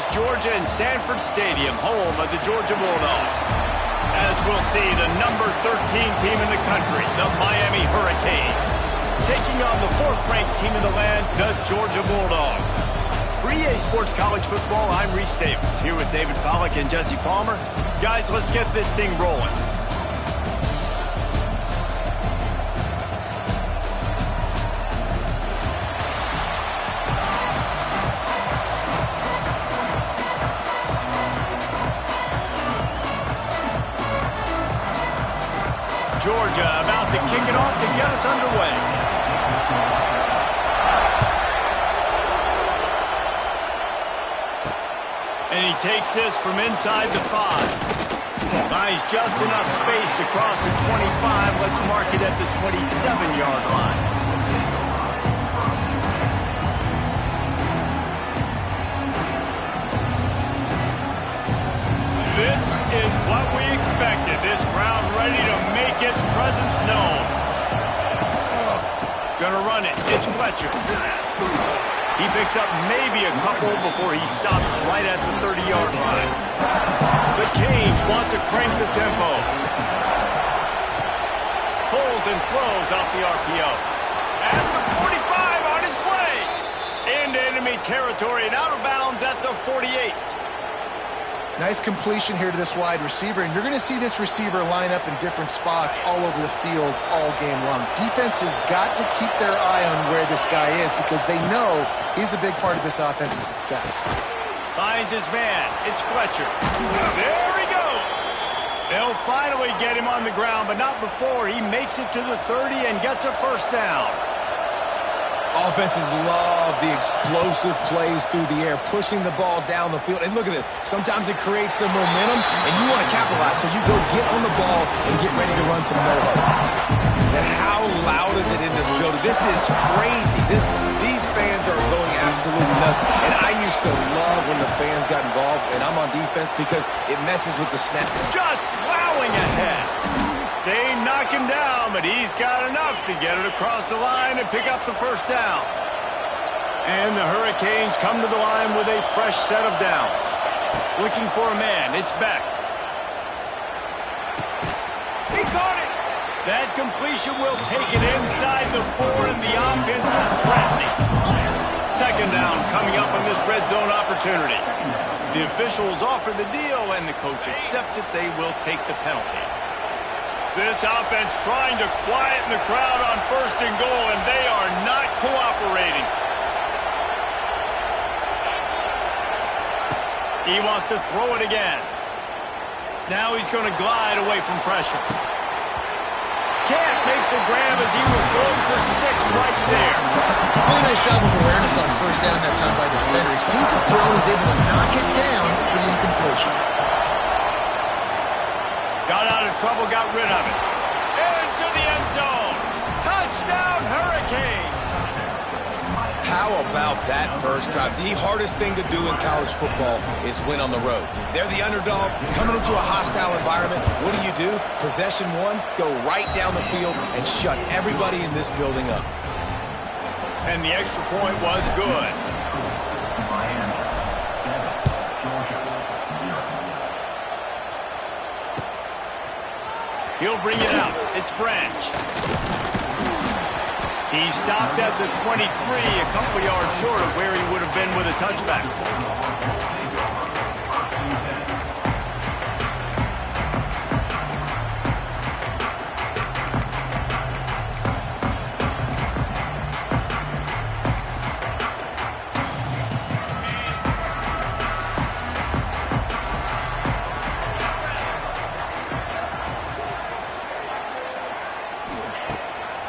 Athens, Georgia, in Sanford Stadium, home of the Georgia Bulldogs. As we'll see, the number 13 team in the country, the Miami Hurricanes, taking on the 4th-ranked team in the land, the Georgia Bulldogs. For EA Sports College Football, I'm Reese Davis, here with David Pollack and Jesse Palmer. Guys, let's get this thing rolling. Georgia about to kick it off to get us underway. And he takes this from inside the 5. Finds just enough space to cross the 25. Let's mark it at the 27-yard line. This is what we expected. This crowd ready to make its presence known. Gonna run it. It's Fletcher. He picks up maybe a couple before he stopped right at the 30-yard line. The Canes want to crank the tempo. Pulls and throws off the RPO. At the 45 on its way. Into enemy territory and out of bounds at the 48. Nice completion here to this wide receiver, and you're going to see this receiver line up in different spots all over the field all game long. Defense has got to keep their eye on where this guy is because they know he's a big part of this offense's success. Finds his man. It's Fletcher. There he goes. They'll finally get him on the ground, but not before he makes it to the 30 and gets a first down. Offenses love the explosive plays through the air, pushing the ball down the field. And look at this. Sometimes it creates some momentum, and you want to capitalize. So you go get on the ball and get ready to run some no-huddle. And how loud is it in this building? This is crazy. These fans are going absolutely nuts. And I used to love when the fans got involved, and I'm on defense because it messes with the snap. Just plowing ahead. They knock him down, but he's got enough to get it across the line and pick up the first down. And the Hurricanes come to the line with a fresh set of downs. Looking for a man. It's Beck. He caught it. That completion will take it inside the 4, and the offense is threatening. Second down coming up on this red zone opportunity. The officials offer the deal, and the coach accepts it. They will take the penalty. This offense trying to quieten the crowd on 1st and goal, and they are not cooperating. He wants to throw it again. Now he's going to glide away from pressure. Can't make the grab as he was going for 6 right there. Really nice job of awareness on first down that time by the defender. He sees it throw and is able to knock it down for the incompletion. Got out of trouble, got rid of it. Into the end zone. Touchdown, Hurricanes. How about that first drive? The hardest thing to do in college football is win on the road. They're the underdog, coming into a hostile environment. What do? Possession 1, go right down the field and shut everybody in this building up. And the extra point was good. He'll bring it out. It's Branch. He stopped at the 23, a couple yards short of where he would have been with a touchback.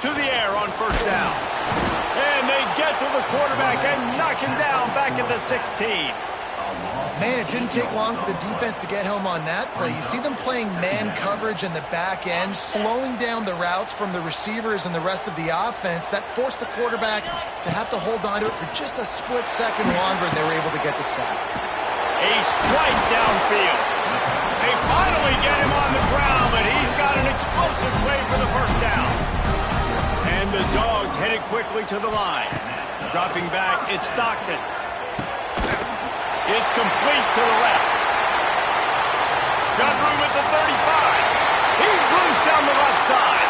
To the air on first down. And they get to the quarterback and knock him down back at the 16. Man, it didn't take long for the defense to get home on that play. You see them playing man coverage in the back end, slowing down the routes from the receivers and the rest of the offense. That forced the quarterback to have to hold on to it for just a split second longer, and they were able to get the sack. A strike downfield. They finally get him on the ground, but he's got an explosive play for the first down. And the Dogs headed quickly to the line. Dropping back, it's Stockton. It's complete to the left. Got room at the 35. He's loose down the left side.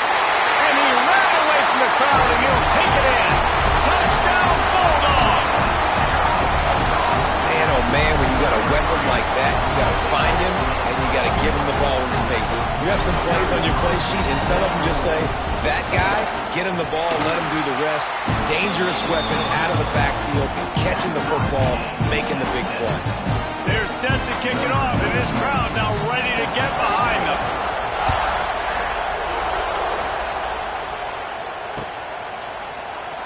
And he ran away from the crowd, and he'll take it in. Touchdown, Bulldogs! Man, oh man, when you got a weapon like that, you got to find him, and you got to give him the ball in space. You have some plays on your play sheet, and some of them just say, that guy, get him the ball, let him do the rest. Dangerous weapon out of the backfield, catching the football, making the big play. They're set to kick it off, and this crowd now ready to get behind them.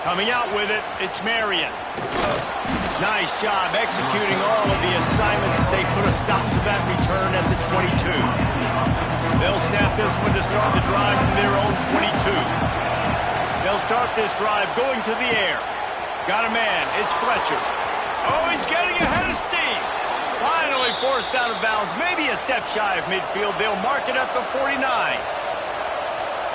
Coming out with it, it's Marion. Nice job executing all of the assignments as they put a stop to that return at the 22. They'll snap this one to start the drive from their own 22. They'll start this drive going to the air. Got a man, it's Fletcher. Oh, he's getting ahead of steam. Finally forced out of bounds, maybe a step shy of midfield. They'll mark it at the 49.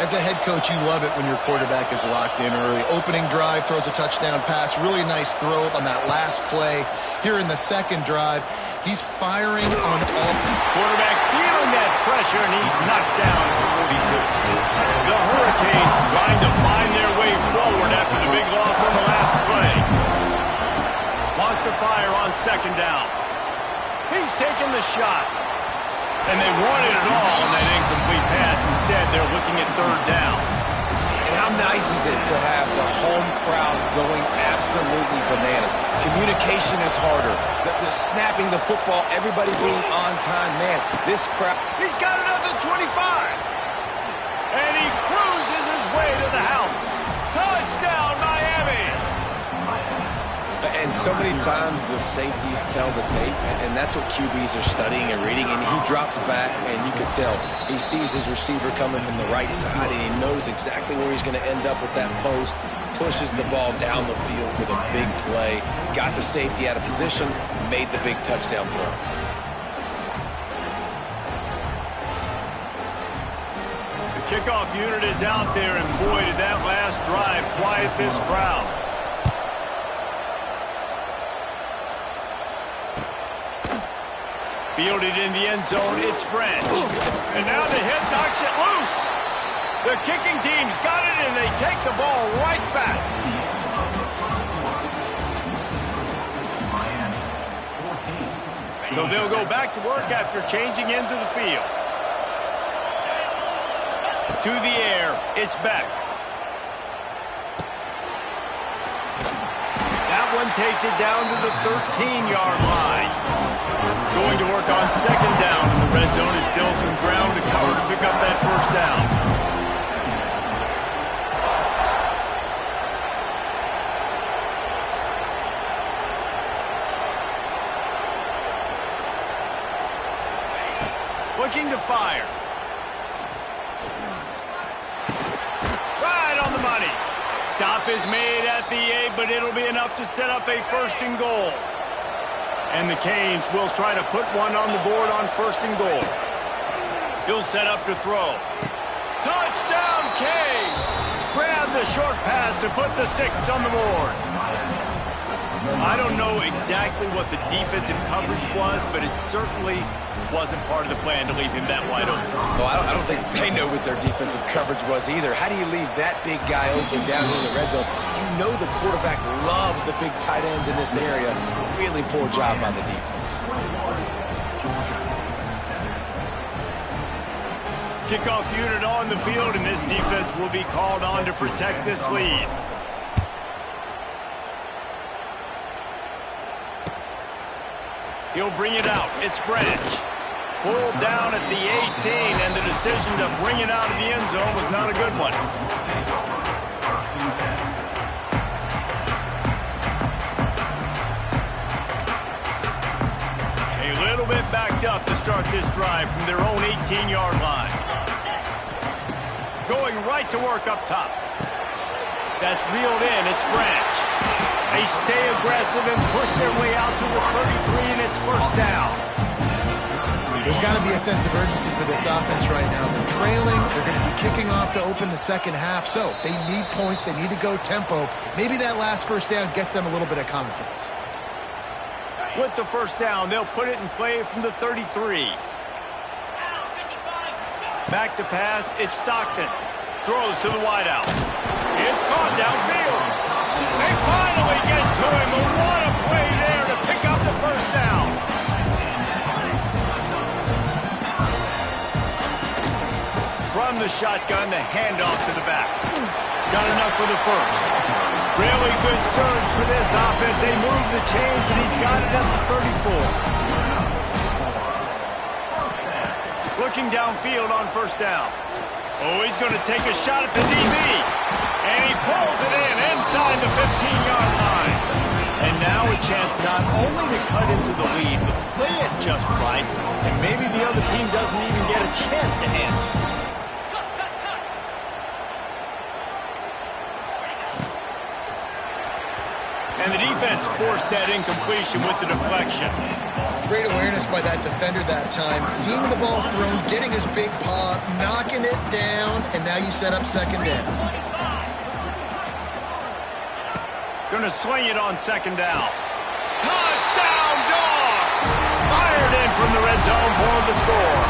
As a head coach, you love it when your quarterback is locked in early. Opening drive, throws a touchdown pass. Really nice throw on that last play. Here in the second drive, he's firing on all. Quarterback feeling that pressure, and he's knocked down at the 42. The Hurricanes trying to find their way forward after the big loss on the last play. Wants to fire on second down. He's taking the shot. And they wanted it all on that incomplete pass. Instead, they're looking at third down. And how nice is it to have the home crowd going absolutely bananas? Communication is harder. The snapping the football, everybody being on time. Man, this crowd. He's got it at the 25. And he cruises his way to the house. Touchdown, Miami. And so many times the safeties tell the tape, and that's what QBs are studying and reading, and he drops back, and you can tell he sees his receiver coming from the right side, and he knows exactly where he's going to end up with that post, pushes the ball down the field for the big play, got the safety out of position, made the big touchdown throw. The kickoff unit is out there, and boy, did that last drive quiet this crowd. Fielded in the end zone, it's Branch. And now the hit knocks it loose. The kicking team's got it, and they take the ball right back. So they'll go back to work after changing into the field. To the air, it's Beck. That one takes it down to the 13-yard line. Going to work on second down in the red zone. Is still some ground to cover to pick up that first down. Looking to fire. Right on the money. Stop is made at the 8, but it'll be enough to set up a first and goal. And the Canes will try to put one on the board on first and goal. He'll set up to throw. Touchdown, Canes! Grab the short pass to put the 6 on the board. I don't know exactly what the defensive coverage was, but it certainly wasn't part of the plan to leave him that wide open. Well, I don't think they know what their defensive coverage was either. How do you leave that big guy open down here in the red zone? You know the quarterback loves the big tight ends in this area. Really poor job by the defense. Kickoff unit on the field, and this defense will be called on to protect this lead. He'll bring it out. It's Branch. Pulled down at the 18, and the decision to bring it out of the end zone was not a good one. A little bit backed up to start this drive from their own 18-yard line. Going right to work up top. That's reeled in. It's Branch. They stay aggressive and push their way out to the 33, and it's first down. There's got to be a sense of urgency for this offense right now. They're trailing. They're going to be kicking off to open the second half. So they need points. They need to go tempo. Maybe that last first down gets them a little bit of confidence. With the first down, they'll put it in play from the 33. Back to pass, it's Stockton. Throws to the wideout. It's caught downfield. They finally get to him, but what a play there to pick up the first down. From the shotgun, the handoff to the back. Got enough for the first. Really good surge for this offense. They move the chains, and he's got it at the 34. Looking downfield on first down. Oh, he's going to take a shot at the DB. And he pulls it in inside the 15-yard line. And now a chance not only to cut into the lead, but play it just right. And maybe the other team doesn't even get a chance to answer. And the defense forced that incompletion with the deflection. Great awareness by that defender that time. Seeing the ball thrown, getting his big paw, knocking it down, and now you set up second down. Going to swing it on second down. Touchdown, Dogs! Fired in from the red zone for the score.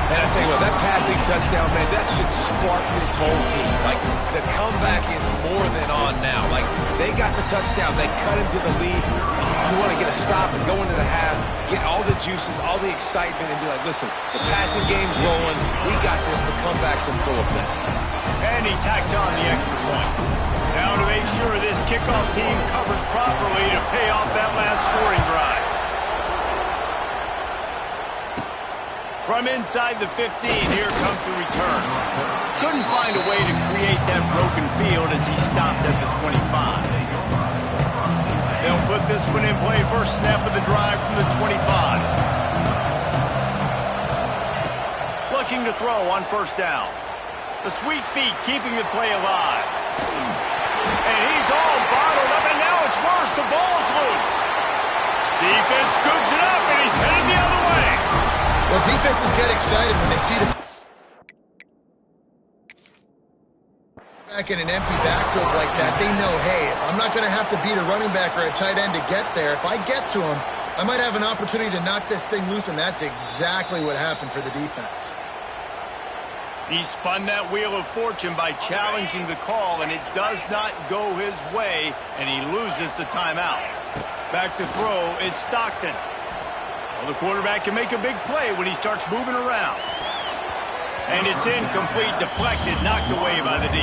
And I tell you what, that passing touchdown, man, that should spark this whole team. Like, the comeback is more than on now. Like, they got the touchdown. They cut into the lead. You want to get a stop and go into the half, get all the juices, all the excitement, and be like, listen, the passing game's rolling. We got this. The comeback's in full effect. And he tacks on the extra point. Now to make sure this kickoff team covers properly to pay off that last scoring drive. From inside the 15, here comes the return. Couldn't find a way to create that broken field as he stopped at the 25. They'll put this one in play, first snap of the drive from the 25. Looking to throw on first down. The sweet feet keeping the play alive. And he's all bottled up, and now it's worse. The ball's loose. Defense scoops it up, and he's headed the other way. Well, defenses get excited when they see the back in an empty backfield like that. They know, hey, I'm not going to have to beat a running back or a tight end to get there. If I get to him, I might have an opportunity to knock this thing loose, and that's exactly what happened for the defense. He spun that wheel of fortune by challenging the call, and it does not go his way, and he loses the timeout. Back to throw, it's Stockton. Well, the quarterback can make a big play when he starts moving around. And it's incomplete, deflected, knocked away by the D.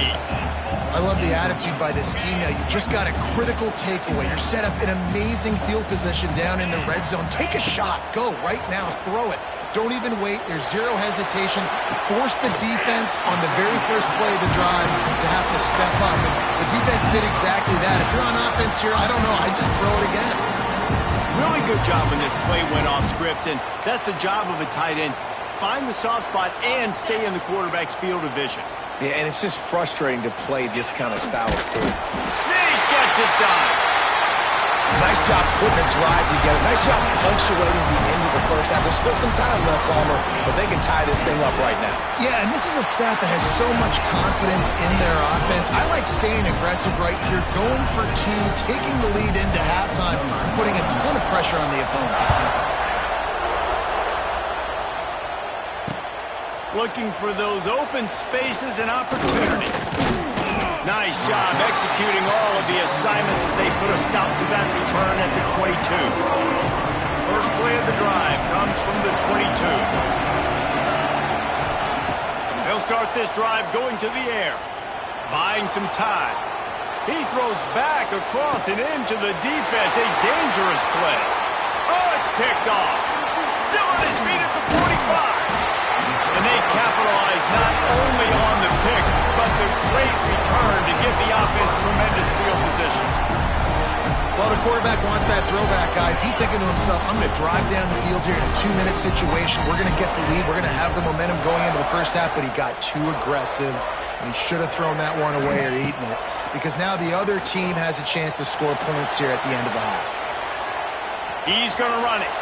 I love the attitude by this team now. You just got a critical takeaway. You're set up in amazing field position down in the red zone. Take a shot. Go right now. Throw it. Don't even wait. There's zero hesitation. Force the defense on the very first play of the drive to have to step up. And the defense did exactly that. If you're on offense here, I don't know. I just throw it again. Really good job when this play went off script, and that's the job of a tight end. Find the soft spot and stay in the quarterback's field of vision. Yeah, and it's just frustrating to play this kind of style of play. Sneak gets it done. Nice job putting a drive together. Nice job punctuating the end of the first half. There's still some time left, Palmer, but they can tie this thing up right now. Yeah, and this is a staff that has so much confidence in their offense. I like staying aggressive right here, going for two, taking the lead into halftime, putting a ton of pressure on the opponent. Looking for those open spaces and opportunity. Nice job executing all of the assignments as they put a stop to that return at the 22. First play of the drive comes from the 22. They'll start this drive going to the air, buying some time. He throws back across and into the defense. A dangerous play. Oh, it's picked off. Still on his feet at the 45. And they capitalize not only on the pick, but the great return to give the offense tremendous field position. Well, the quarterback wants that throwback, guys. He's thinking to himself, I'm going to drive down the field here in a 2-minute situation. We're going to get the lead. We're going to have the momentum going into the first half, but he got too aggressive, and he should have thrown that one away or eaten it, because now the other team has a chance to score points here at the end of the half. He's going to run it.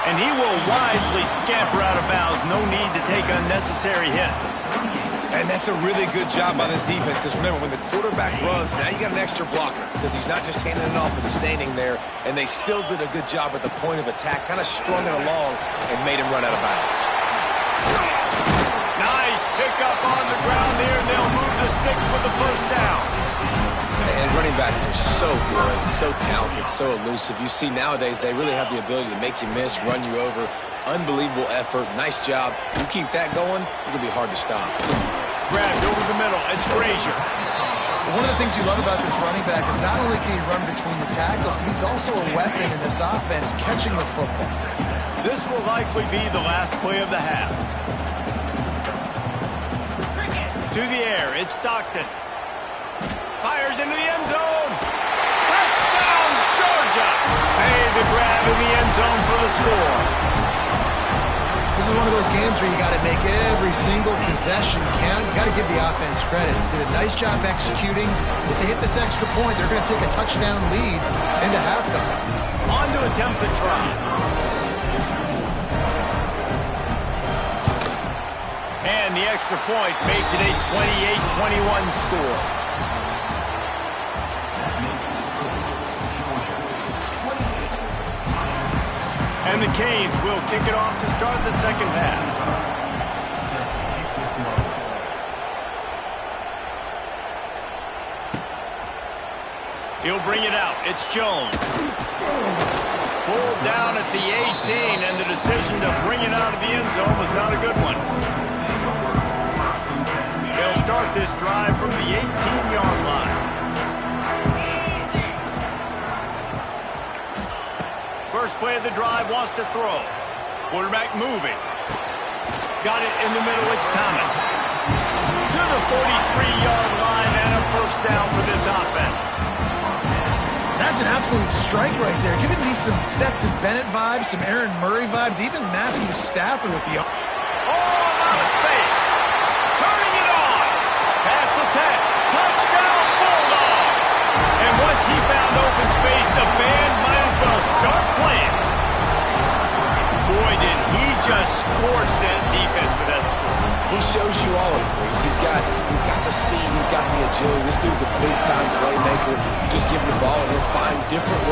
And he will wisely scamper out of bounds. No need to take unnecessary hits. And that's a really good job by this defense, because remember, when the quarterback runs, now you got an extra blocker, because he's not just handing it off and standing there, and they still did a good job at the point of attack, kind of strung it along and made him run out of bounds. Nice pickup on the ground there, and they'll move the sticks with the first down. And running backs are so good, so talented, so elusive. You see nowadays they really have the ability to make you miss, run you over. Unbelievable effort. Nice job. You keep that going, it's going to be hard to stop. Grabbed over the middle. It's Frazier. One of the things you love about this running back is not only can he run between the tackles, but he's also a weapon in this offense catching the football. This will likely be the last play of the half. To the air. It's Stockton. Fires into the end zone. Touchdown, Georgia. Hey, the grab in the end zone for the score. This is one of those games where you got to make every single possession count. You got to give the offense credit. They did a nice job executing. If they hit this extra point, they're going to take a touchdown lead into halftime. On to attempt the try. And the extra point makes it a 28-21 score. And the Canes will kick it off to start the second half. He'll bring it out. It's Jones. Pulled down at the 18, and the decision to bring it out of the end zone was not a good one. They'll start this drive from the 18-yard line. First play of the drive, wants to throw. Quarterback moving. Got it in the middle, it's Thomas. To the 43-yard line and a first down for this offense. That's an absolute strike right there. Giving me some Stetson Bennett vibes, some Aaron Murray vibes, even Matthew Stafford with the... Oh, out of space. Turning it on. Pass attack. Touchdown, Bulldogs. And once he found open space, the band might as well start playing. Boy, did he just scorch that defense with that score. He shows you all of it, Reese. He's got the speed, he's got the agility. This dude's a big-time playmaker. Just give him the ball, and he'll find different ways